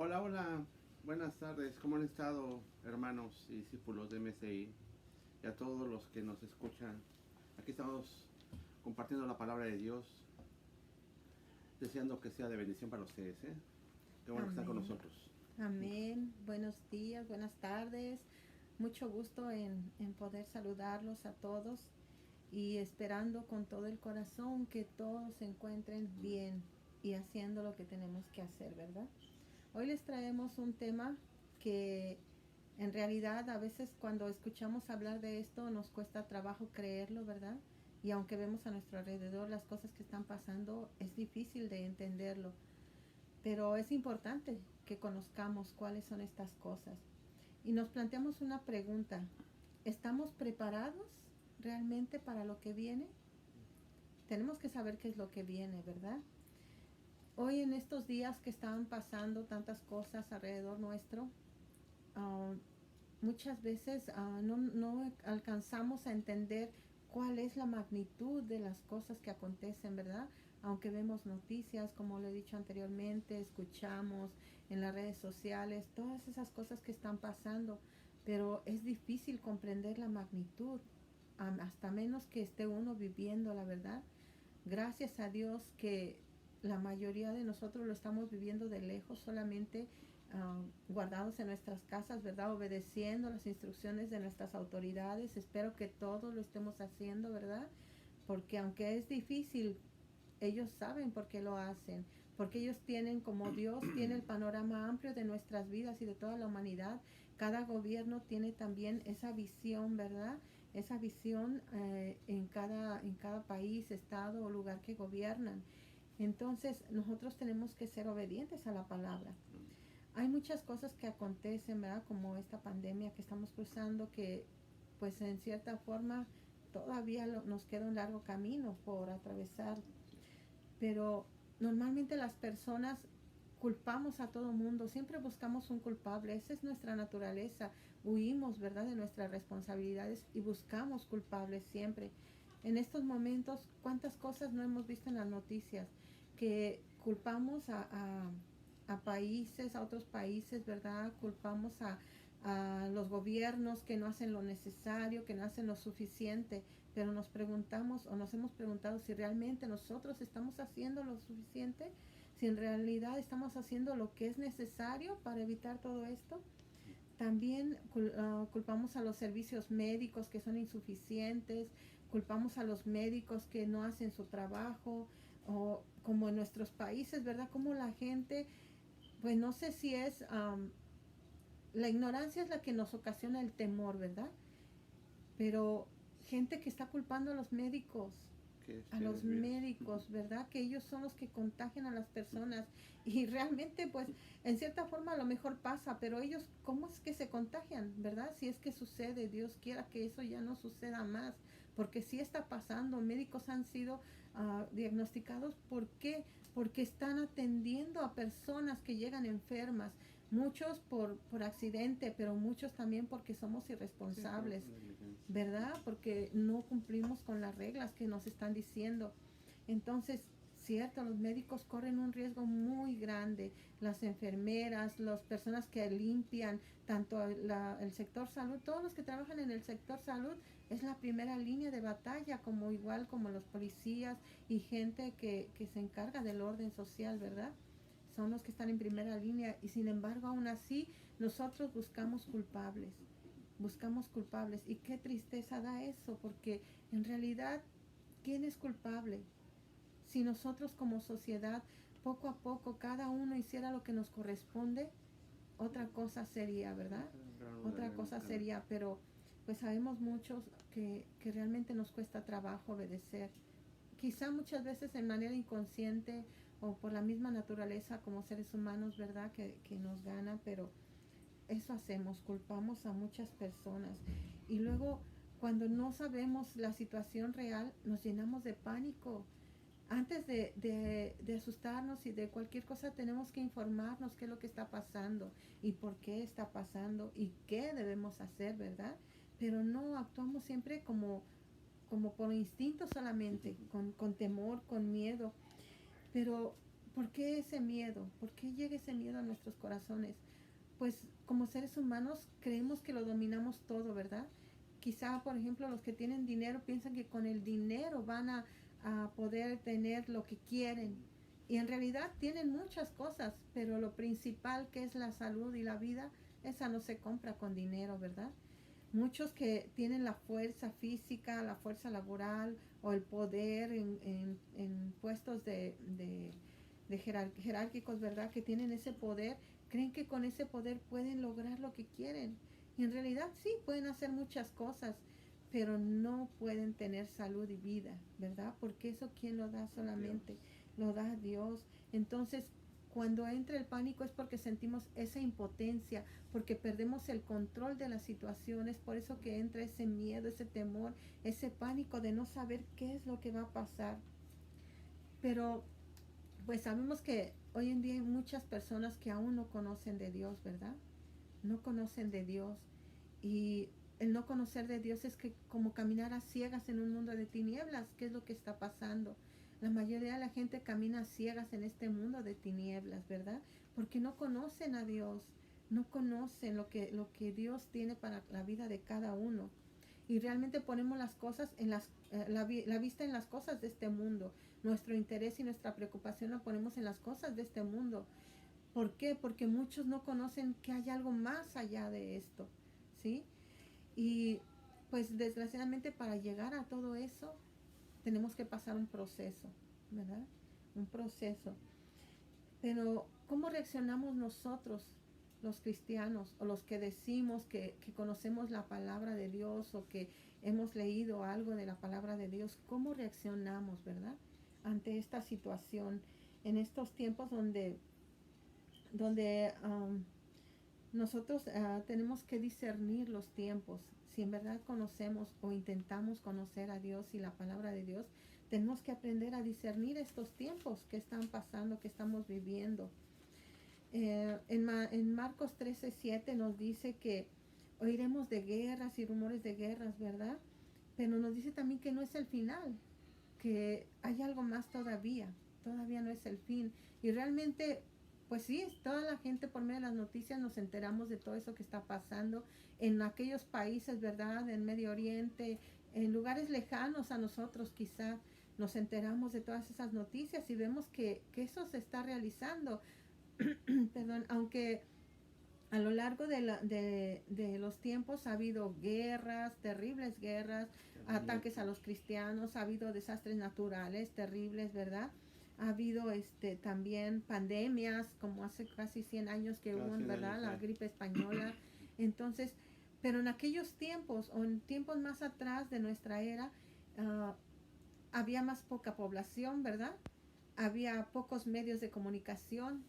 Hola, hola, buenas tardes. ¿Cómo han estado, hermanos y discípulos de MSI? Y a todos los que nos escuchan. Aquí estamos compartiendo la palabra de Dios, deseando que sea de bendición para ustedes, ¿eh? Qué bueno que están con Amén. nosotros. Amén. Buenos días, buenas tardes. Mucho gusto en poder saludarlos a todos y esperando con todo el corazón que todos se encuentren bien y haciendo lo que tenemos que hacer, ¿verdad? Hoy les traemos un tema que en realidad a veces cuando escuchamos hablar de esto nos cuesta trabajo creerlo, ¿verdad? Y aunque vemos a nuestro alrededor las cosas que están pasando, es difícil de entenderlo. Pero es importante que conozcamos cuáles son estas cosas. Y nos planteamos una pregunta. ¿Estamos preparados realmente para lo que viene? Tenemos que saber qué es lo que viene, ¿verdad? Hoy en estos días que estaban pasando tantas cosas alrededor nuestro, uh, muchas veces no alcanzamos a entender cuál es la magnitud de las cosas que acontecen, ¿verdad? Aunque vemos noticias, como lo he dicho anteriormente, escuchamos en las redes sociales, todas esas cosas que están pasando, pero es difícil comprender la magnitud, hasta menos que esté uno viviendo, la verdad. Gracias a Dios que la mayoría de nosotros lo estamos viviendo de lejos, solamente guardados en nuestras casas, ¿verdad? Obedeciendo las instrucciones de nuestras autoridades. Espero que todos lo estemos haciendo, ¿verdad? Porque aunque es difícil, ellos saben por qué lo hacen, porque ellos tienen, como Dios tiene el panorama amplio de nuestras vidas y de toda la humanidad, cada gobierno tiene también esa visión, ¿verdad? Esa visión en cada país, estado o lugar que gobiernan. Entonces nosotros tenemos que ser obedientes a la palabra. Hay muchas cosas que acontecen, ¿verdad? Como esta pandemia que estamos cruzando, que pues en cierta forma todavía nos queda un largo camino por atravesar, pero normalmente las personas culpamos a todo mundo, siempre buscamos un culpable, esa es nuestra naturaleza, huimos, ¿verdad?, de nuestras responsabilidades y buscamos culpables siempre. En estos momentos, ¿cuántas cosas no hemos visto en las noticias? Que culpamos a países, a otros países, ¿verdad? Culpamos a los gobiernos que no hacen lo necesario, que no hacen lo suficiente, pero nos preguntamos o nos hemos preguntado si realmente nosotros estamos haciendo lo suficiente, si en realidad estamos haciendo lo que es necesario para evitar todo esto. También culpamos a los servicios médicos que son insuficientes, culpamos a los médicos que no hacen su trabajo, o como en nuestros países, ¿verdad? Como la gente, pues no sé si es, la ignorancia es la que nos ocasiona el temor, ¿verdad? Pero gente que está culpando Que a este los virus. médicos, ¿verdad? Que ellos son los que contagian a las personas y realmente pues en cierta forma a lo mejor pasa, pero ellos, ¿cómo es que se contagian, verdad? Si es que sucede, Dios quiera que eso ya no suceda más, porque sí está pasando, médicos han sido diagnosticados, ¿por qué? Porque están atendiendo a personas que llegan enfermas, muchos por accidente, pero muchos también porque somos Sí, por irresponsables, negligencia. ¿verdad? Porque no cumplimos con las reglas que nos están diciendo. Entonces, cierto, los médicos corren un riesgo muy grande, las enfermeras, las personas que limpian, tanto el sector salud, todos los que trabajan en el sector salud es la primera línea de batalla, como igual como los policías y gente que se encarga del orden social, ¿verdad? Son los que están en primera línea y sin embargo aún así nosotros buscamos culpables y qué tristeza da eso, porque en realidad, ¿quién es culpable? Si nosotros como sociedad poco a poco cada uno hiciera lo que nos corresponde, otra cosa sería, Sí, ¿verdad? cada grano de Otra arena cosa cada. sería, pero pues sabemos muchos que realmente nos cuesta trabajo obedecer. Quizá muchas veces en manera inconsciente o por la misma naturaleza como seres humanos, ¿verdad? Que nos gana, pero eso hacemos, culpamos a muchas personas. Y luego, cuando no sabemos la situación real, nos llenamos de pánico. Antes de asustarnos y de cualquier cosa, tenemos que informarnos qué es lo que está pasando y por qué está pasando y qué debemos hacer, ¿verdad? Pero no actuamos siempre como por instinto solamente, con temor, con miedo. Pero ¿por qué ese miedo? ¿Por qué llega ese miedo a nuestros corazones? Pues como seres humanos creemos que lo dominamos todo, ¿verdad? Quizá, por ejemplo, los que tienen dinero piensan que con el dinero van a poder tener lo que quieren. Y en realidad tienen muchas cosas, pero lo principal que es la salud y la vida, esa no se compra con dinero, ¿verdad? Muchos que tienen la fuerza física, la fuerza laboral o el poder en puestos de jerárquicos, ¿verdad? Que tienen ese poder, creen que con ese poder pueden lograr lo que quieren. Y en realidad sí, pueden hacer muchas cosas, pero no pueden tener salud y vida, ¿verdad? Porque eso, ¿quién lo da solamente? Dios. Lo da Dios. Entonces, cuando entra el pánico es porque sentimos esa impotencia, porque perdemos el control de las situaciones, por eso que entra ese miedo, ese temor, ese pánico de no saber qué es lo que va a pasar. Pero pues sabemos que hoy en día hay muchas personas que aún no conocen de Dios, ¿verdad? No conocen de Dios. Y el no conocer de Dios es que como caminar a ciegas en un mundo de tinieblas. ¿Qué es lo que está pasando? La mayoría de la gente camina a ciegas en este mundo de tinieblas, ¿verdad? Porque no conocen a Dios, no conocen lo que Dios tiene para la vida de cada uno. Y realmente ponemos las cosas en la vista en las cosas de este mundo. Nuestro interés y nuestra preocupación la ponemos en las cosas de este mundo. ¿Por qué? Porque muchos no conocen que hay algo más allá de esto, ¿sí? Y pues desgraciadamente para llegar a todo eso tenemos que pasar un proceso, ¿verdad? Un proceso. Pero ¿cómo reaccionamos nosotros, los cristianos, o los que decimos que conocemos la palabra de Dios o que hemos leído algo de la palabra de Dios? ¿Cómo reaccionamos, verdad? Ante esta situación, en estos tiempos donde nosotros tenemos que discernir los tiempos. Si en verdad conocemos o intentamos conocer a Dios y la palabra de Dios, tenemos que aprender a discernir estos tiempos que están pasando, que estamos viviendo. En Marcos 13:7 nos dice que oiremos de guerras y rumores de guerras, ¿verdad? Pero nos dice también que no es el final, que hay algo más todavía no es el fin. Y realmente, pues sí, toda la gente por medio de las noticias nos enteramos de todo eso que está pasando en aquellos países, ¿verdad? En Medio Oriente, en lugares lejanos a nosotros quizá. Nos enteramos de todas esas noticias y vemos que eso se está realizando. Perdón, aunque a lo largo de los tiempos ha habido guerras, terribles guerras, ataques a los cristianos, ha habido desastres naturales terribles, ¿verdad? Ha habido también pandemias, como hace casi 100 años que hubo, ¿verdad? La gripe española. Entonces, pero en aquellos tiempos, o en tiempos más atrás de nuestra era, había más poca población, ¿verdad? Había pocos medios de comunicación.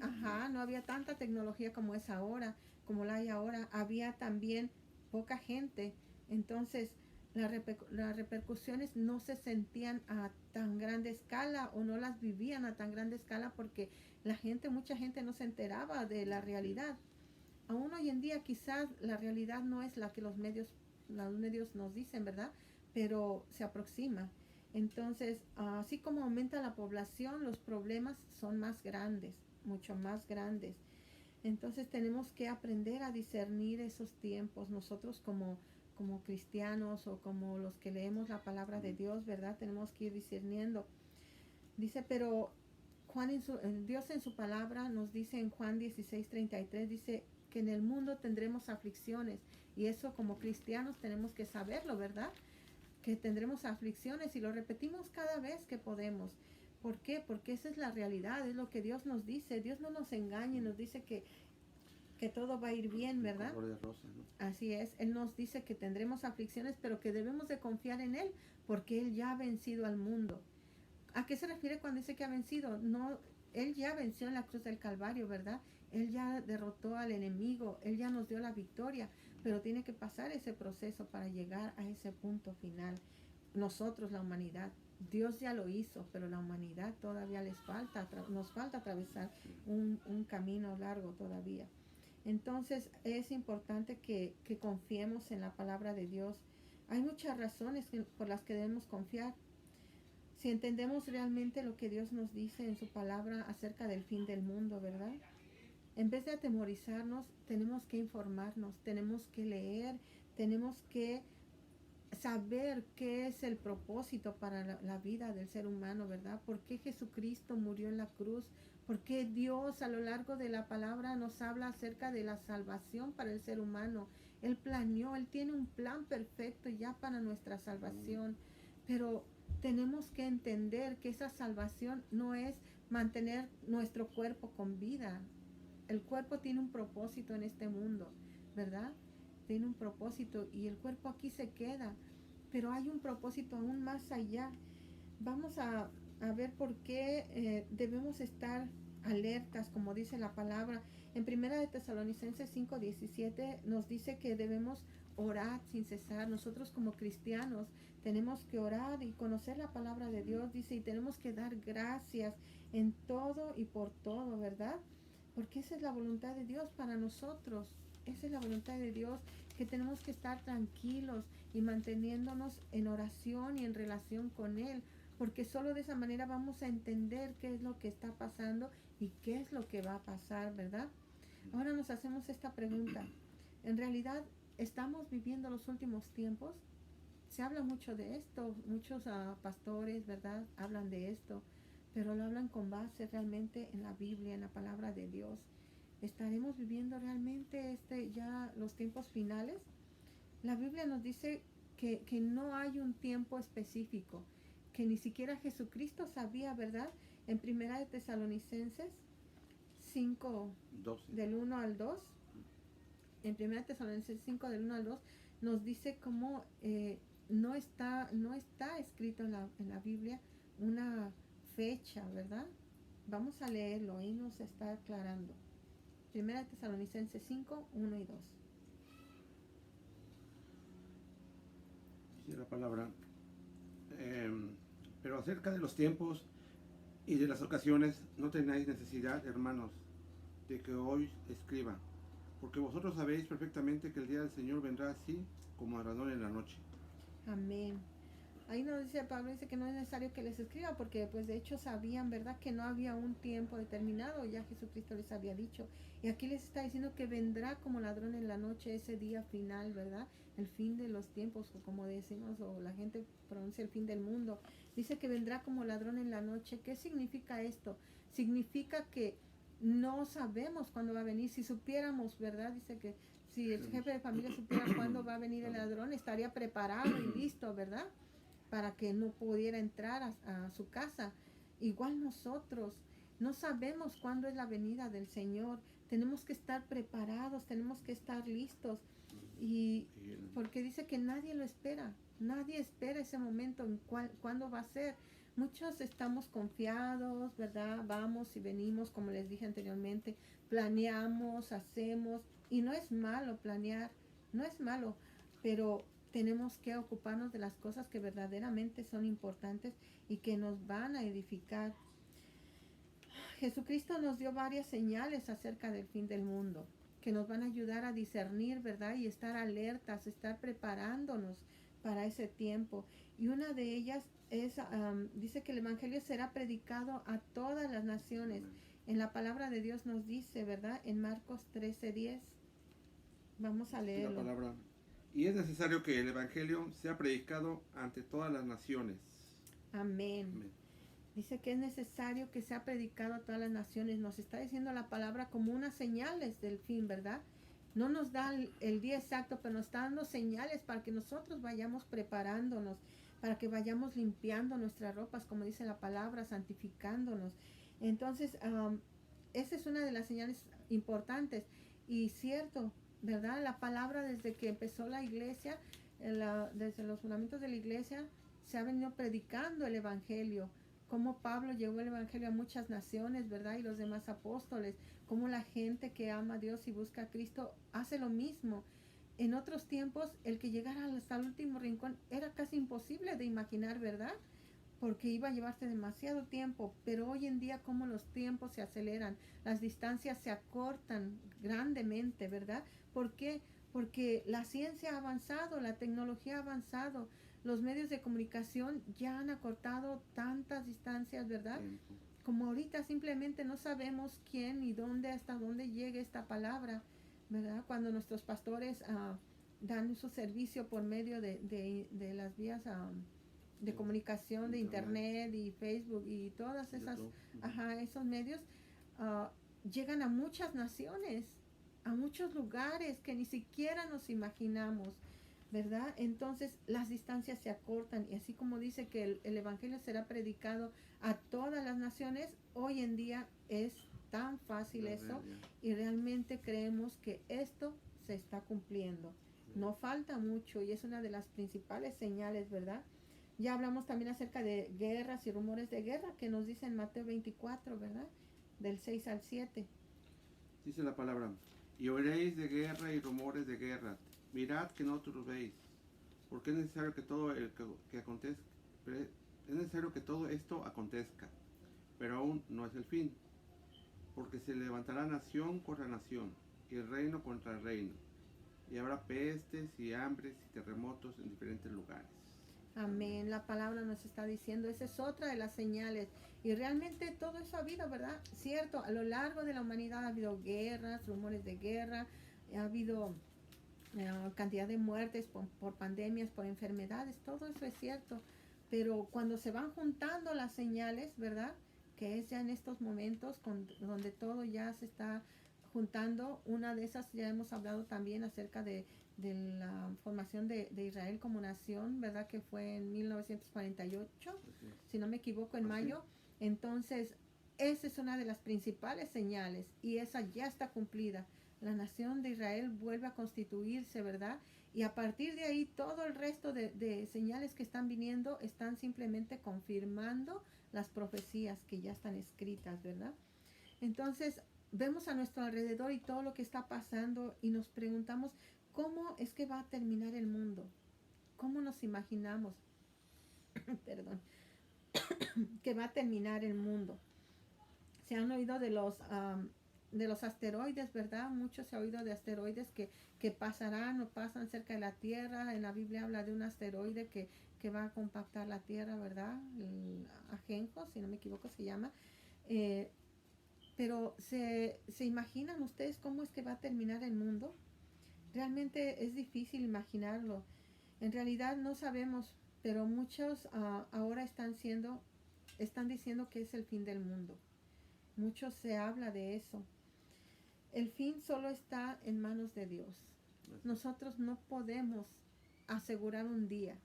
Ajá, no había tanta tecnología como es ahora, como la hay ahora. Había también poca gente. Entonces, las repercusiones no se sentían a tan grande escala o no las vivían a tan grande escala porque mucha gente no se enteraba de la realidad. Aún hoy en día quizás la realidad no es la que los medios nos dicen, ¿verdad? Pero se aproxima. Entonces, así como aumenta la población, los problemas son más grandes, mucho más grandes. Entonces tenemos que aprender a discernir esos tiempos. Nosotros como cristianos o como los que leemos la palabra de Dios, ¿verdad? Tenemos que ir discerniendo. Dice, pero Dios en su palabra nos dice en Juan 16:33, dice que en el mundo tendremos aflicciones. Y eso como cristianos tenemos que saberlo, ¿verdad? Que tendremos aflicciones y lo repetimos cada vez que podemos. ¿Por qué? Porque esa es la realidad, es lo que Dios nos dice. Dios no nos engaña y nos dice que todo va a ir bien, ¿verdad? De rosa, ¿no? Así es, Él nos dice que tendremos aflicciones, pero que debemos de confiar en Él, porque Él ya ha vencido al mundo. ¿A qué se refiere cuando dice que ha vencido? No, Él ya venció en la cruz del Calvario, ¿verdad? Él ya derrotó al enemigo, Él ya nos dio la victoria, pero tiene que pasar ese proceso para llegar a ese punto final. Nosotros, la humanidad, Dios ya lo hizo, pero la humanidad todavía nos falta atravesar un camino largo todavía. Entonces es importante que confiemos en la palabra de Dios. Hay muchas razones por las que debemos confiar. si entendemos realmente lo que Dios nos dice en su palabra acerca del fin del mundo, ¿verdad? En vez de atemorizarnos, tenemos que informarnos, tenemos que leer, tenemos que saber qué es el propósito para la vida del ser humano, ¿verdad? ¿Por qué Jesucristo murió en la cruz? ¿Por qué Dios a lo largo de la palabra nos habla acerca de la salvación para el ser humano? Él planeó, Él tiene un plan perfecto ya para nuestra salvación, pero tenemos que entender que esa salvación no es mantener nuestro cuerpo con vida. El cuerpo tiene un propósito en este mundo, ¿verdad? Tiene un propósito y el cuerpo aquí se queda, pero hay un propósito aún más allá. Vamos a ver por qué debemos estar alertas, como dice la palabra. En Primera de Tesalonicenses 5:17 nos dice que debemos orar sin cesar. Nosotros como cristianos tenemos que orar y conocer la palabra de Dios, dice, y tenemos que dar gracias en todo y por todo, ¿verdad? Porque esa es la voluntad de Dios para nosotros. Esa es la voluntad de Dios, que tenemos que estar tranquilos y manteniéndonos en oración y en relación con Él, porque solo de esa manera vamos a entender qué es lo que está pasando y qué es lo que va a pasar, ¿verdad? Ahora nos hacemos esta pregunta. ¿En realidad estamos viviendo los últimos tiempos? Se habla mucho de esto, muchos pastores, ¿verdad? Hablan de esto, pero lo hablan con base realmente en la Biblia, en la palabra de Dios. ¿Estaremos viviendo realmente ya los tiempos finales? La Biblia nos dice que no hay un tiempo específico, que ni siquiera Jesucristo sabía, ¿verdad? En Primera de Tesalonicenses 5, 12. del 1 al 2, en Primera de Tesalonicenses 5, del 1 al 2, nos dice cómo no está escrito en la Biblia una fecha, ¿verdad? Vamos a leerlo, ahí nos está aclarando. Primera de Tesalonicenses 5, 1 y 2. Dice la palabra, pero acerca de los tiempos y de las ocasiones no tenéis necesidad, hermanos, de que hoy escriba, porque vosotros sabéis perfectamente que el día del Señor vendrá así como ladrón en la noche. Amén. Ahí nos dice Pablo, dice que no es necesario que les escriba, porque pues de hecho sabían, ¿verdad?, que no había un tiempo determinado, ya Jesucristo les había dicho. Y aquí les está diciendo que vendrá como ladrón en la noche ese día final, ¿verdad? El fin de los tiempos, o como decimos, o la gente pronuncia el fin del mundo. Dice que vendrá como ladrón en la noche. ¿Qué significa esto? Significa que no sabemos cuándo va a venir. Si supiéramos, ¿verdad? Dice que si el jefe de familia supiera cuándo va a venir el ladrón, estaría preparado y listo, ¿verdad?, para que no pudiera entrar a su casa. Igual nosotros no sabemos cuándo es la venida del Señor. Tenemos que estar preparados, tenemos que estar listos. Y porque dice que nadie lo espera, nadie espera ese momento en cuándo va a ser. Muchos estamos confiados, ¿verdad? Vamos y venimos, como les dije anteriormente, planeamos, hacemos, y no es malo planear, no es malo, pero tenemos que ocuparnos de las cosas que verdaderamente son importantes y que nos van a edificar. Jesucristo nos dio varias señales acerca del fin del mundo, que nos van a ayudar a discernir, ¿verdad? Y estar alertas, estar preparándonos para ese tiempo. Y una de ellas es, dice que el Evangelio será predicado a todas las naciones. En la palabra de Dios nos dice, ¿verdad? En Marcos 13:10. Vamos a leerlo. La palabra. Y es necesario que el Evangelio sea predicado ante todas las naciones. Amén. Amén. Dice que es necesario que sea predicado a todas las naciones. Nos está diciendo la palabra como unas señales del fin, ¿verdad? No nos da el día exacto, pero nos está dando señales para que nosotros vayamos preparándonos, para que vayamos limpiando nuestras ropas, como dice la palabra, santificándonos. Entonces, esa es una de las señales importantes. Y cierto, ¿verdad? La palabra, desde que empezó la iglesia, desde los fundamentos de la iglesia, se ha venido predicando el Evangelio. Cómo Pablo llevó el Evangelio a muchas naciones, ¿verdad? Y los demás apóstoles. Cómo la gente que ama a Dios y busca a Cristo hace lo mismo. En otros tiempos, el que llegara hasta el último rincón era casi imposible de imaginar, ¿verdad? Porque iba a llevarse demasiado tiempo. Pero hoy en día, como los tiempos se aceleran, las distancias se acortan grandemente, ¿verdad? ¿Por qué? Porque la ciencia ha avanzado, la tecnología ha avanzado. los medios de comunicación ya han acortado tantas distancias, ¿verdad? Tiempo. Como ahorita simplemente no sabemos quién y dónde, hasta dónde llegue esta palabra, ¿verdad? Cuando nuestros pastores dan su servicio por medio de las vías de Sí. comunicación, de internet y Facebook y todas esas, YouTube. esos medios, llegan a muchas naciones, a muchos lugares que ni siquiera nos imaginamos, ¿verdad? Entonces las distancias se acortan y así como dice que el Evangelio será predicado a todas las naciones, hoy en día es tan fácil eso y realmente creemos que esto se está cumpliendo. No falta mucho y es una de las principales señales, ¿verdad? Ya hablamos también acerca de guerras y rumores de guerra que nos dice en Mateo 24, ¿verdad? Del 6 al 7. Dice la palabra, y oiréis de guerra y rumores de guerra. Mirad que no turbéis, porque es necesario que todo que acontezca, es necesario que todo esto acontezca, pero aún no es el fin, porque se levantará nación contra nación, y el reino contra el reino, y habrá pestes y hambres y terremotos en diferentes lugares. Amén. La palabra nos está diciendo, esa es otra de las señales. Y realmente todo eso ha habido, ¿verdad? Cierto, a lo largo de la humanidad ha habido guerras, rumores de guerra, ha habido cantidad de muertes por pandemias, por enfermedades, todo eso es cierto. Pero cuando se van juntando las señales, ¿verdad? Que es ya en estos momentos donde todo ya se está juntando. Una de esas ya hemos hablado también acerca de la formación de Israel como nación, ¿verdad? Que fue en 1948, si no me equivoco, en mayo. Entonces, esa es una de las principales señales y esa ya está cumplida. La nación de Israel vuelve a constituirse, ¿verdad? Y a partir de ahí, todo el resto de señales que están viniendo están simplemente confirmando las profecías que ya están escritas, ¿verdad? Entonces, vemos a nuestro alrededor y todo lo que está pasando y nos preguntamos, ¿cómo es que va a terminar el mundo? ¿Cómo nos imaginamos? Perdón. Que va a terminar el mundo. Se han oído de los asteroides, ¿verdad? Mucho se ha oído de asteroides que pasarán o pasan cerca de la Tierra. En la Biblia habla de un asteroide que va a compactar la Tierra, ¿verdad? El Ajenjo, si no me equivoco, se llama. Pero ¿se imaginan ustedes cómo es que va a terminar el mundo? Realmente es difícil imaginarlo. En realidad no sabemos, pero muchos ahora están diciendo que es el fin del mundo. Mucho se habla de eso. El fin solo está en manos de Dios. Nosotros no podemos asegurar un día.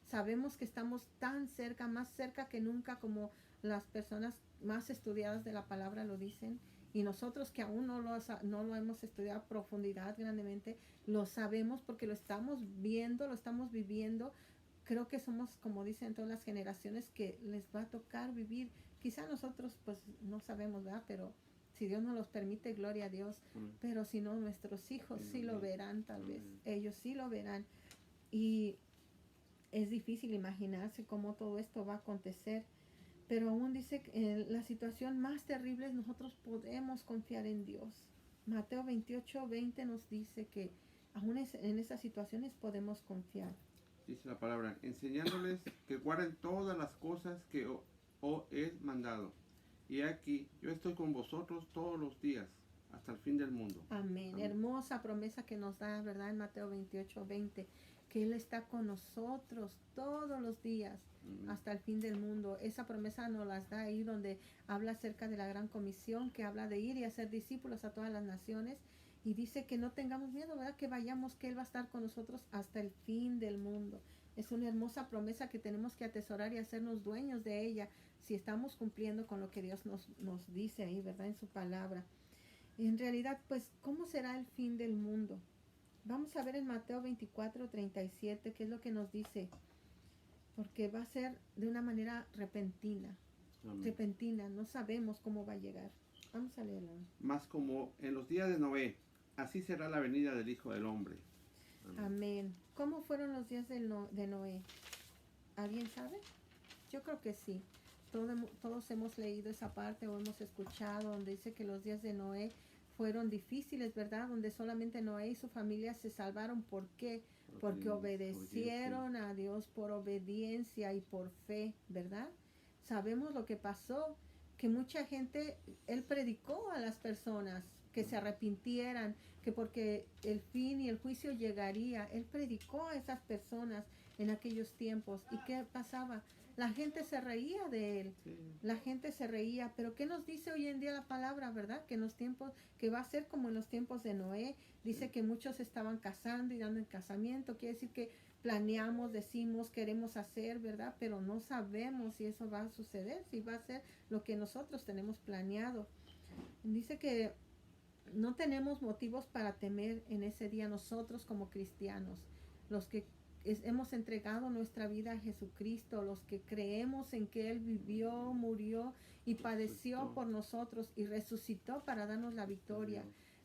Sabemos que estamos tan cerca, más cerca que nunca, como las personas más estudiadas de la palabra lo dicen. Y nosotros que aún no lo hemos estudiado a profundidad grandemente, lo sabemos porque lo estamos viendo, lo estamos viviendo. Creo que somos, como dicen todas las generaciones, que les va a tocar vivir. Quizá nosotros pues no sabemos, ¿verdad? Pero si Dios nos los permite, gloria a Dios. Pero si no, nuestros hijos sí lo verán, tal vez. Ellos sí lo verán. Y es difícil imaginarse cómo todo esto va a acontecer. Pero aún dice que en la situación más terrible nosotros podemos confiar en Dios. Mateo 28:20 nos dice que aún en esas situaciones podemos confiar. Dice la palabra, enseñándoles que guarden todas las cosas que os he mandado. Y aquí yo estoy con vosotros todos los días, hasta el fin del mundo. Amén. Hermosa promesa que nos da, ¿verdad? En Mateo 28:20, que Él está con nosotros todos los días, hasta el fin del mundo. Esa promesa nos las da ahí donde habla acerca de la gran comisión, que habla de ir y hacer discípulos a todas las naciones. Y dice que no tengamos miedo, ¿verdad? Que vayamos, que Él va a estar con nosotros hasta el fin del mundo. Es una hermosa promesa que tenemos que atesorar y hacernos dueños de ella si estamos cumpliendo con lo que Dios nos dice ahí, ¿verdad? En su palabra. En realidad, pues, ¿cómo será el fin del mundo? Vamos a ver en Mateo 24:37 qué es lo que nos dice. Porque va a ser de una manera repentina. Amén. Repentina, no sabemos cómo va a llegar. Vamos a leerlo. Más como en los días de Noé, así será la venida del Hijo del Hombre. Amén. Amén. ¿Cómo fueron los días de Noé? ¿Alguien sabe? Yo creo que sí. Todos hemos leído esa parte o hemos escuchado donde dice que los días de Noé fueron difíciles, ¿verdad? Donde solamente Noé y su familia se salvaron. ¿Por qué? Porque obedecieron a Dios por obediencia y por fe, ¿verdad? Sabemos lo que pasó, que mucha gente, él predicó a las personas que se arrepintieran, que porque el fin y el juicio llegaría, él predicó a esas personas en aquellos tiempos. ¿Y qué pasaba? La gente se reía de él, Sí. la gente se reía, pero ¿qué nos dice hoy en día la palabra, verdad? Que en los tiempos, que va a ser como en los tiempos de Noé, dice Sí. que muchos estaban casando y dando en casamiento, quiere decir que planeamos, decimos, queremos hacer, ¿verdad? Pero no sabemos si eso va a suceder, si va a ser lo que nosotros tenemos planeado. Dice que no tenemos motivos para temer en ese día nosotros como cristianos, los que hemos entregado nuestra vida a Jesucristo, los que creemos en que Él vivió, murió y padeció por nosotros y resucitó para darnos la victoria.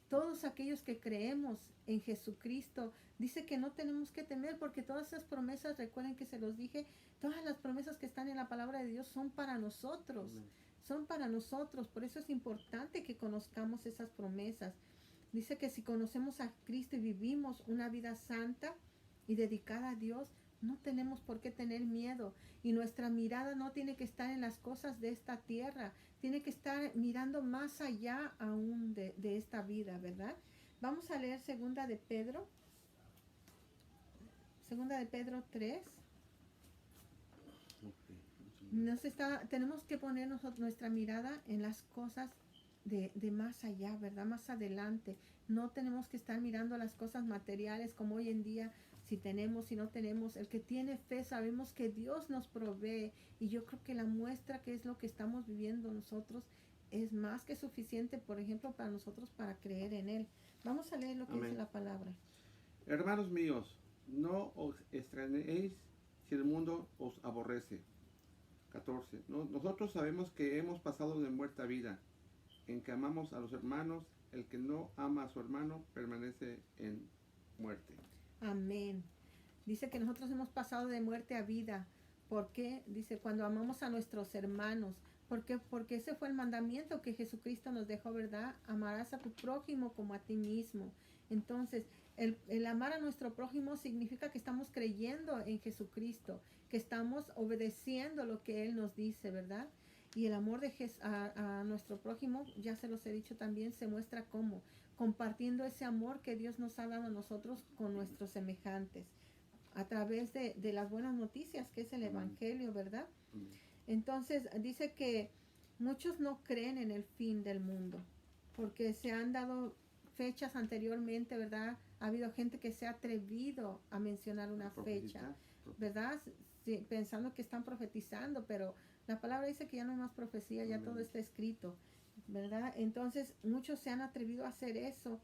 Todos aquellos que creemos en Jesucristo, dice que no tenemos que temer porque todas esas promesas, recuerden que se los dije, todas las promesas que están en la palabra de Dios son para nosotros. Amén. Son para nosotros, por eso es importante que conozcamos esas promesas. Dice que si conocemos a Cristo y vivimos una vida santa y dedicada a Dios, no tenemos por qué tener miedo. Y nuestra mirada no tiene que estar en las cosas de esta tierra, tiene que estar mirando más allá aún de esta vida, ¿verdad? Vamos a leer segunda de Pedro 3. Tenemos que poner nuestra mirada en las cosas de más allá, ¿verdad? Más adelante. No tenemos que estar mirando las cosas materiales como hoy en día, si tenemos, si no tenemos. El que tiene fe, sabemos que Dios nos provee, y yo creo que la muestra que es lo que estamos viviendo nosotros es más que suficiente, por ejemplo, para nosotros para creer en Él. Vamos a leer lo que Amén. dice la palabra. Hermanos míos, no os extrañéis si el mundo os aborrece. 14. Nosotros sabemos que hemos pasado de muerte a vida, en que amamos a los hermanos. El que no ama a su hermano permanece en muerte. Amén. Dice que nosotros hemos pasado de muerte a vida. ¿Por qué? Dice, cuando amamos a nuestros hermanos. ¿Por qué? Porque ese fue el mandamiento que Jesucristo nos dejó, ¿verdad? Amarás a tu prójimo como a ti mismo. Entonces, el amar a nuestro prójimo significa que estamos creyendo en Jesucristo, que estamos obedeciendo lo que Él nos dice, ¿verdad? Y el amor de a nuestro prójimo, ya se los he dicho también, se muestra como compartiendo ese amor que Dios nos ha dado a nosotros con nuestros semejantes, a través de las buenas noticias que es el Evangelio, ¿verdad? Entonces dice que muchos no creen en el fin del mundo, porque se han dado fechas anteriormente, ¿verdad? Ha habido gente que se ha atrevido a mencionar una fecha, ¿verdad? Sí, pensando que están profetizando, pero la palabra dice que ya no hay más profecía, ya todo está escrito, ¿verdad? Entonces muchos se han atrevido a hacer eso,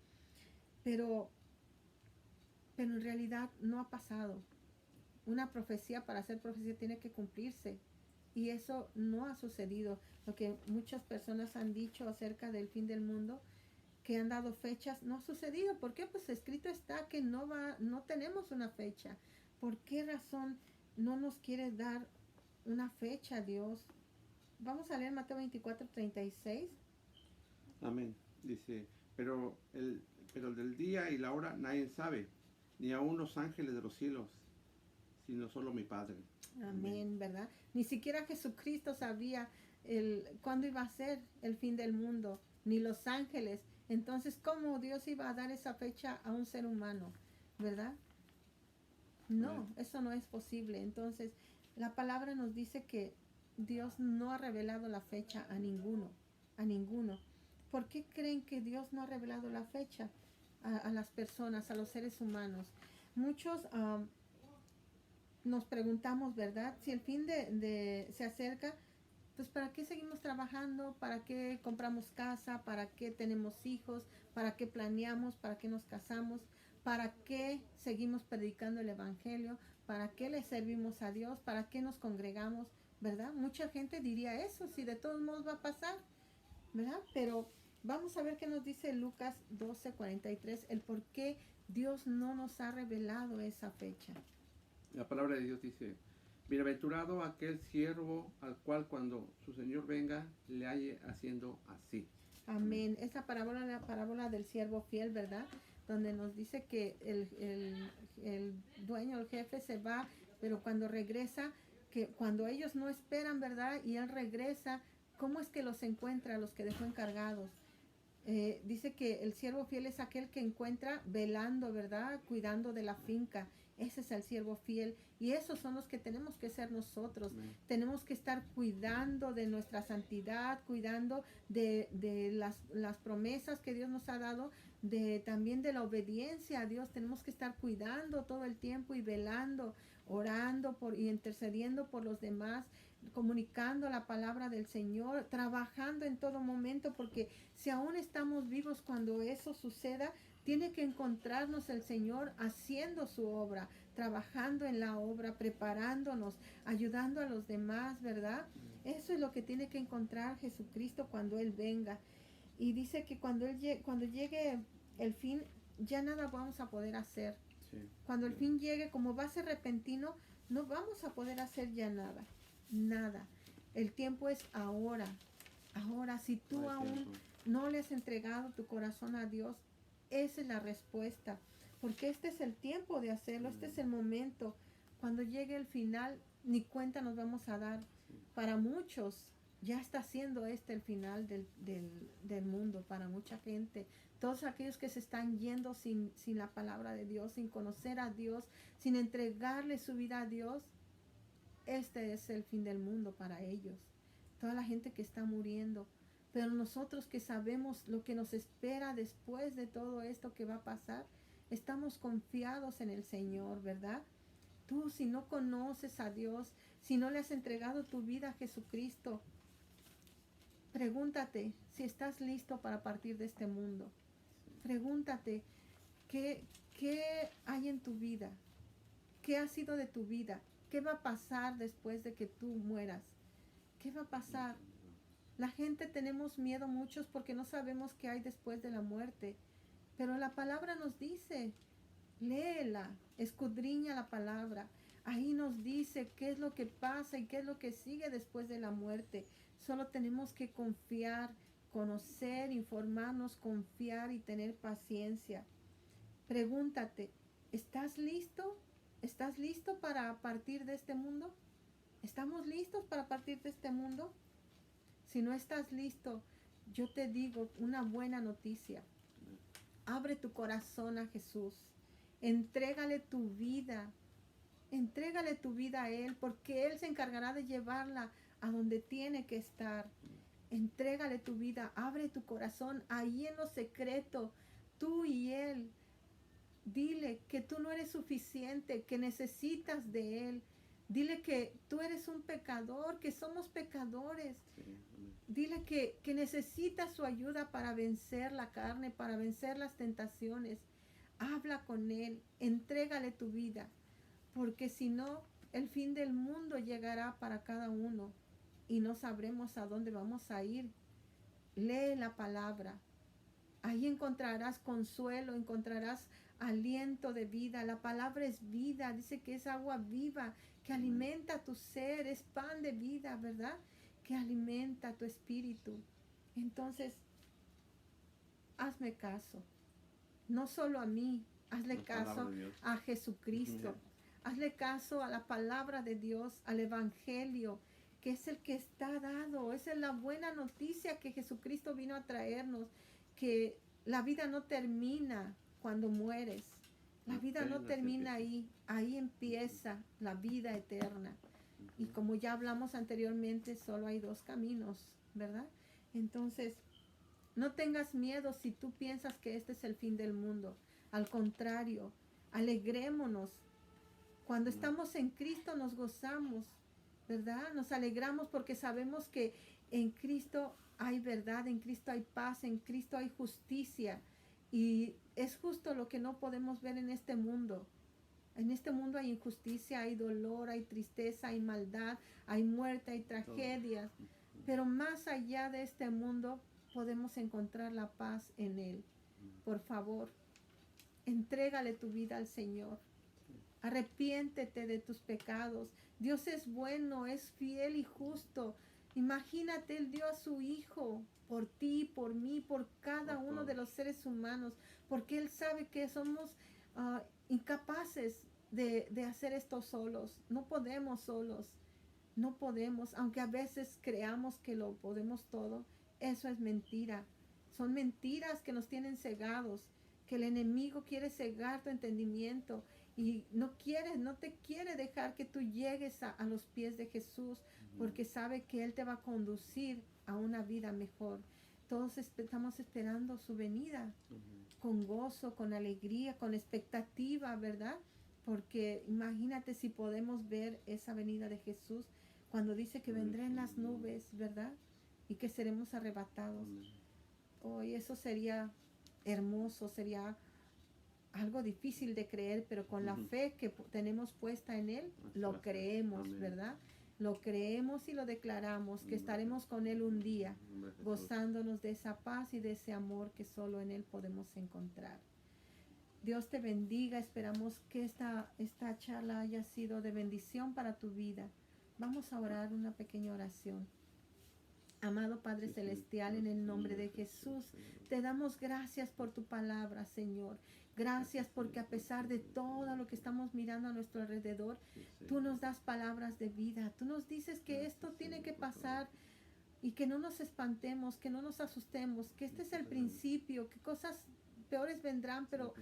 pero en realidad no ha pasado. Una profecía, para ser profecía, tiene que cumplirse, y eso no ha sucedido. Lo que muchas personas han dicho acerca del fin del mundo, que han dado fechas, no ha sucedido. ¿Por qué? Pues escrito está que no tenemos una fecha. ¿Por qué razón no nos quiere dar una fecha, Dios? Vamos a leer Mateo 24:36. Amén. Dice, pero el del día y la hora nadie sabe, ni aun los ángeles de los cielos, sino solo mi Padre. Amén, ¿verdad? Ni siquiera Jesucristo sabía cuándo iba a ser el fin del mundo, ni los ángeles. Entonces, ¿cómo Dios iba a dar esa fecha a un ser humano? ¿Verdad? No, eso no es posible. Entonces, la palabra nos dice que Dios no ha revelado la fecha a ninguno, a ninguno. ¿Por qué creen que Dios no ha revelado la fecha a las personas, a los seres humanos? Muchos nos preguntamos, ¿verdad? Si el fin se acerca, pues ¿para qué seguimos trabajando? ¿Para qué compramos casa? ¿Para qué tenemos hijos? ¿Para qué planeamos? ¿Para qué nos casamos? ¿Para qué seguimos predicando el Evangelio? ¿Para qué le servimos a Dios? ¿Para qué nos congregamos? ¿Verdad? Mucha gente diría eso, si de todos modos va a pasar, ¿verdad? Pero vamos a ver qué nos dice Lucas 12:43, el por qué Dios no nos ha revelado esa fecha. La palabra de Dios dice, bienaventurado aquel siervo al cual cuando su Señor venga le halle haciendo así. Amén. Esa parábola, la parábola del siervo fiel, ¿verdad? Donde nos dice que el dueño, el jefe se va, pero cuando regresa, que cuando ellos no esperan, ¿verdad? Y él regresa, ¿cómo es que los encuentra, los que dejó encargados? Dice que el siervo fiel es aquel que encuentra velando, ¿verdad? Cuidando de la finca. Ese es el siervo fiel. Y esos son los que tenemos que ser nosotros. Amén. Tenemos que estar cuidando de nuestra santidad, cuidando de las promesas que Dios nos ha dado, también de la obediencia a Dios. Tenemos que estar cuidando todo el tiempo y velando, orando y intercediendo por los demás, comunicando la palabra del Señor, trabajando en todo momento, porque si aún estamos vivos cuando eso suceda, tiene que encontrarnos el Señor haciendo su obra, trabajando en la obra, preparándonos, ayudando a los demás, ¿verdad? Eso es lo que tiene que encontrar Jesucristo cuando Él venga. Y dice que cuando llegue el fin, ya nada vamos a poder hacer. Sí. Cuando el fin llegue, como va a ser repentino, no vamos a poder hacer ya nada. Nada. El tiempo es ahora. Ahora, si tú No hay aún tiempo. no le has entregado tu corazón a Dios, esa es la respuesta. Porque este es el tiempo de hacerlo, este es el momento. Cuando llegue el final, ni cuenta nos vamos a dar. Para muchos, ya está siendo el final del mundo, para mucha gente. Todos aquellos que se están yendo sin la palabra de Dios, sin conocer a Dios, sin entregarle su vida a Dios, este es el fin del mundo para ellos. Toda la gente que está muriendo. Pero nosotros que sabemos lo que nos espera después de todo esto que va a pasar, estamos confiados en el Señor, ¿verdad? Tú, si no conoces a Dios, si no le has entregado tu vida a Jesucristo, pregúntate si estás listo para partir de este mundo. Pregúntate qué hay en tu vida, qué ha sido de tu vida, qué va a pasar después de que tú mueras, qué va a pasar. La gente tenemos miedo muchos porque no sabemos qué hay después de la muerte, pero la palabra nos dice, léela, escudriña la palabra. Ahí nos dice qué es lo que pasa y qué es lo que sigue después de la muerte. Solo tenemos que confiar, conocer, informarnos, confiar y tener paciencia. Pregúntate, ¿estás listo? ¿Estás listo para partir de este mundo? ¿Estamos listos para partir de este mundo? Si no estás listo, yo te digo una buena noticia. Abre tu corazón a Jesús. Entrégale tu vida. Entrégale tu vida a Él, porque Él se encargará de llevarla a donde tiene que estar. Entrégale tu vida, abre tu corazón ahí en lo secreto, tú y Él. Dile que tú no eres suficiente, que necesitas de Él. Dile que tú eres un pecador, que somos pecadores. Sí, amén. Dile que necesitas su ayuda para vencer la carne, para vencer las tentaciones. Habla con Él, entrégale tu vida, porque si no, el fin del mundo llegará para cada uno y no sabremos a dónde vamos a ir. Lee la palabra. Ahí encontrarás consuelo, encontrarás aliento de vida. La palabra es vida, dice que es agua viva, que alimenta tu ser, es pan de vida, ¿verdad? Que alimenta tu espíritu. Entonces, hazme caso. No solo a mí, hazle La palabra caso de Dios. a Jesucristo. Hazle caso a la palabra de Dios, al Evangelio, que es el que está dado. Esa es la buena noticia que Jesucristo vino a traernos, que la vida no termina cuando mueres. La vida no Apenas termina empieza. ahí empieza la vida eterna. Y como ya hablamos anteriormente, solo hay dos caminos, ¿verdad? Entonces, no tengas miedo si tú piensas que este es el fin del mundo. Al contrario, alegrémonos. Cuando estamos en Cristo nos gozamos, ¿verdad? Nos alegramos porque sabemos que en Cristo hay verdad, en Cristo hay paz, en Cristo hay justicia. Y es justo lo que no podemos ver en este mundo. En este mundo hay injusticia, hay dolor, hay tristeza, hay maldad, hay muerte, hay tragedias. Pero más allá de este mundo podemos encontrar la paz en Él. Por favor, entrégale tu vida al Señor. Arrepiéntete de tus pecados. Dios es bueno, es fiel y justo. Imagínate, Él dio a su Hijo por ti, por mí, por cada uno de los seres humanos, porque Él sabe que somos incapaces de hacer esto solos. No podemos solos. No podemos, aunque a veces creamos que lo podemos todo, eso es mentira. Son mentiras que nos tienen cegados, que el enemigo quiere cegar tu entendimiento y no te quiere dejar que tú llegues a los pies de Jesús, porque sabe que Él te va a conducir a una vida mejor. Todos estamos esperando su venida con gozo, con alegría, con expectativa, ¿verdad? Porque imagínate si podemos ver esa venida de Jesús cuando dice que vendrá en las nubes, ¿verdad? Y que seremos arrebatados. Hoy eso sería hermoso, sería algo difícil de creer, pero con la fe que tenemos puesta en Él, lo creemos, ¿verdad? Lo creemos y lo declaramos, que estaremos con Él un día, gozándonos de esa paz y de ese amor que solo en Él podemos encontrar. Dios te bendiga, esperamos que esta charla haya sido de bendición para tu vida. Vamos a orar una pequeña oración. Amado Padre Celestial, en el nombre de Jesús, te damos gracias por tu palabra, Señor. Gracias porque a pesar de todo lo que estamos mirando a nuestro alrededor, tú nos das palabras de vida. Tú nos dices que esto tiene que pasar y que no nos espantemos, que no nos asustemos, que este es el principio, que cosas peores vendrán, pero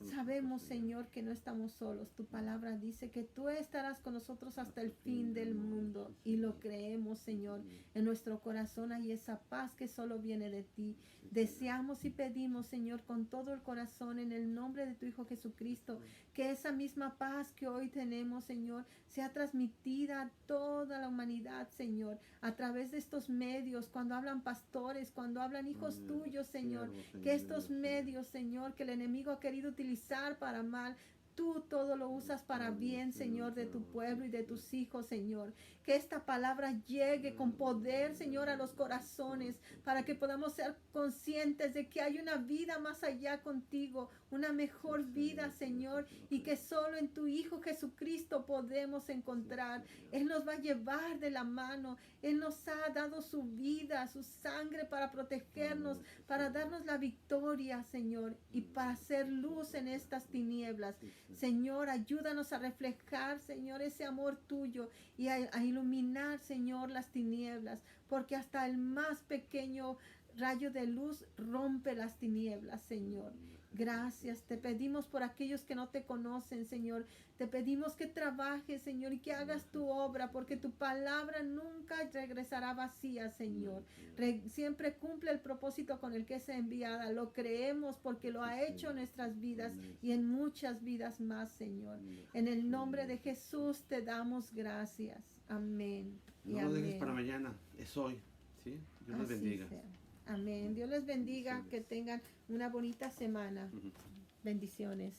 sabemos, Señor, que no estamos solos. Tu palabra dice que tú estarás con nosotros hasta el fin del mundo y lo creemos, Señor. En nuestro corazón hay esa paz que solo viene de ti. Deseamos y pedimos, Señor, con todo el corazón, en el nombre de tu Hijo Jesucristo, que esa misma paz que hoy tenemos, Señor, sea transmitida a toda la humanidad, Señor, a través de estos medios, cuando hablan pastores, cuando hablan hijos tuyos, Señor, que estos medios, Señor, que el enemigo ha querido utilizar para mal, tú todo lo usas para bien, Señor, de tu pueblo y de tus hijos, Señor. Que esta palabra llegue con poder, Señor, a los corazones, para que podamos ser conscientes de que hay una vida más allá contigo, una mejor vida, Señor, y que solo en tu Hijo Jesucristo podemos encontrar. Él nos va a llevar de la mano. Él nos ha dado su vida, su sangre para protegernos, para darnos la victoria, Señor, y para hacer luz en estas tinieblas. Señor, ayúdanos a reflejar, Señor, ese amor tuyo y a iluminar, Señor, las tinieblas, porque hasta el más pequeño rayo de luz rompe las tinieblas, Señor. Gracias, te pedimos por aquellos que no te conocen, Señor. Te pedimos que trabajes, Señor, y que hagas tu obra, porque tu palabra nunca regresará vacía, Señor. Siempre cumple el propósito con el que es enviada. Lo creemos porque lo ha hecho en nuestras vidas y en muchas vidas más, Señor. En el nombre de Jesús te damos gracias. Amén. No lo dejes para mañana, es hoy, ¿sí? Dios les bendiga. Sea. Amén. Dios les bendiga, que tengan una bonita semana. Bendiciones.